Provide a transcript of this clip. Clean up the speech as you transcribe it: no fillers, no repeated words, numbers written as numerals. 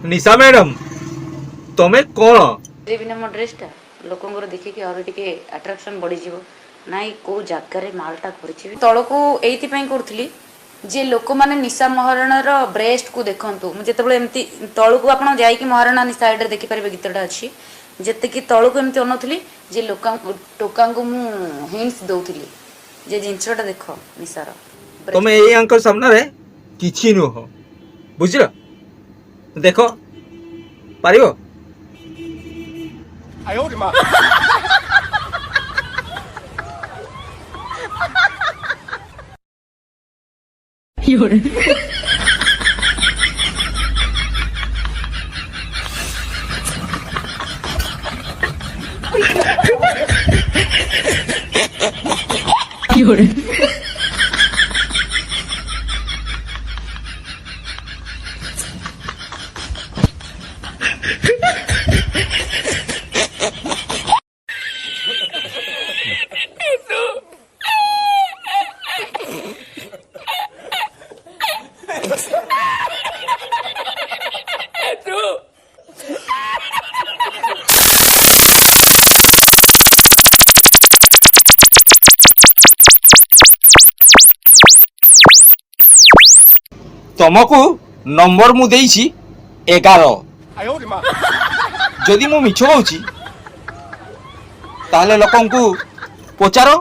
निशा madam तमे कौन बिना मो ड्रेसटा लोकंर देखिकी और टिके अट्राक्शन बढ़ी जीवो नाई को जगार मालटा कर तलको एथि करूली जे लोक मैंने निशा महाराणार ब्रेस्ट को देखु मुझे एमती तलू आप महाराणा साइड देखिपारे गीतटा अच्छी जितकी तलू एमती अनुली जे लोक टोका को हिंट्स दौली जे जिनसटा देख निशार तमे ए अंकल सामना रे किछि नुह बुझल देख पारिबो तुमको नंबर मु देइछि 11 जदि मु मिछ कहूछि ताहले लोकंकु पचारो